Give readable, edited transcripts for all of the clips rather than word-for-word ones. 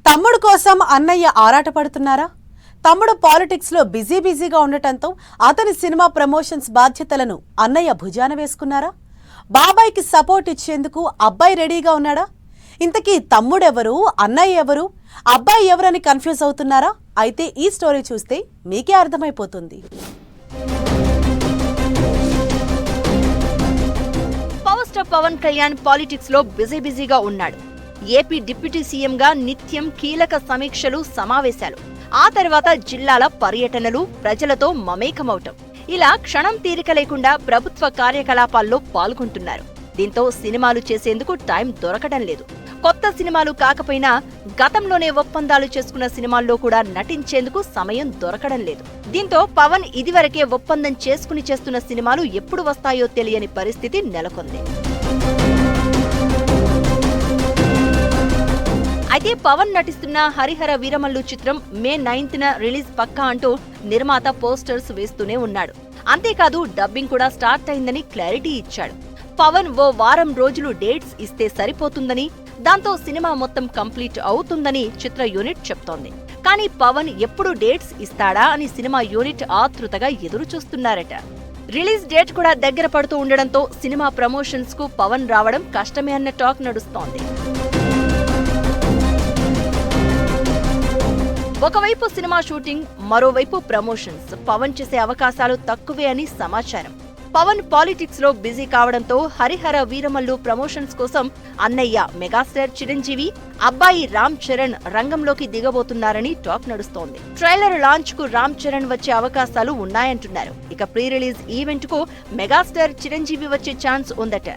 తమ్ముడు కోసం అన్నయ్య ఆరాటపడుతున్నారా? తమ్ముడు పాలిటిక్స్ లో బిజీగా ఉండటంతో అతని సినిమా ప్రమోషన్స్ బాధ్యతలను అన్నయ్య భుజాన వేసుకున్నారా? బాబాయ్కి సపోర్ట్ ఇచ్చేందుకు అబ్బాయి రెడీగా ఉన్నాడా? ఇంతకీ తమ్ముడెవరు, అన్నయ్య ఎవరు, అబ్బాయి ఎవరని కన్ఫ్యూజ్ అవుతున్నారా? అయితే ఈ స్టోరీ చూస్తే మీకే అర్థమైపోతుంది. Power star Pawan Kalyan politics లో బిజీగా ఉన్నాడు. ఏపీ డిప్యూటీ సీఎంగా నిత్యం కీలక సమీక్షలు, సమావేశాలు, ఆ తర్వాత జిల్లాల పర్యటనలు, ప్రజలతో మమేకమవటం, ఇలా క్షణం తీరిక లేకుండా ప్రభుత్వ కార్యకలాపాల్లో పాల్గొంటున్నారు. దీంతో సినిమాలు చేసేందుకు టైం దొరకడం లేదు. కొత్త సినిమాలు కాకపోయినా గతంలోనే ఒప్పందాలు చేసుకున్న సినిమాల్లో కూడా నటించేందుకు సమయం దొరకడం లేదు. దీంతో పవన్ ఇదివరకే ఒప్పందం చేసుకుని చేస్తున్న సినిమాలు ఎప్పుడు వస్తాయో తెలియని పరిస్థితి నెలకొంది. అయితే పవన్ నటిస్తున్న హరిహర వీరమల్లు చిత్రం మే 9న రిలీజ్ పక్కా అంటూ నిర్మాత పోస్టర్స్ వేస్తూనే ఉన్నాడు. అంతేకాదు డబ్బింగ్ కూడా స్టార్ట్ అయిందని క్లారిటీ ఇచ్చాడు. పవన్ ఓ వారం రోజులు డేట్స్ ఇస్తే సరిపోతుందని, దాంతో సినిమా మొత్తం కంప్లీట్ అవుతుందని చిత్ర యూనిట్ చెప్తోంది. కానీ పవన్ ఎప్పుడు డేట్స్ ఇస్తాడా అని సినిమా యూనిట్ ఆతృతగా ఎదురు చూస్తున్నారట. రిలీజ్ డేట్ కూడా దగ్గర పడుతూ ఉండడంతో సినిమా ప్రమోషన్స్ కు పవన్ రావడం కష్టమే అన్న టాక్ నడుస్తోంది. ఒకవైపు సినిమా షూటింగ్, మరోవైపు ప్రమోషన్స్. పవన్ చేసే అవకాశాలు తక్కువే అని సమాచారం. పవన్ పాలిటిక్స్ లో బిజీ కావడంతో హరిహర వీరమల్లు ప్రమోషన్స్ కోసం అన్నయ్య మెగాస్టార్ చిరంజీవి, అబ్బాయి రామ్ చరణ్ రంగంలోకి దిగబోతున్నారని టాక్ నడుస్తోంది. ట్రైలర్ లాంచ్ కు రామ్ చరణ్ వచ్చే అవకాశాలు ఉన్నాయంటున్నారు. ఇక ప్రీ రిలీజ్ ఈవెంట్ కు మెగాస్టార్ చిరంజీవి వచ్చే ఛాన్స్ ఉందట.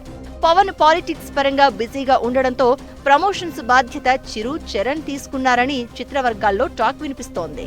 పవన్ పాలిటిక్స్ పరంగా బిజీగా ఉండడంతో ప్రమోషన్స్ బాధ్యత చిరు, చరణ్ తీసుకున్నారని చిత్రవర్గాల్లో టాక్ వినిపిస్తోంది.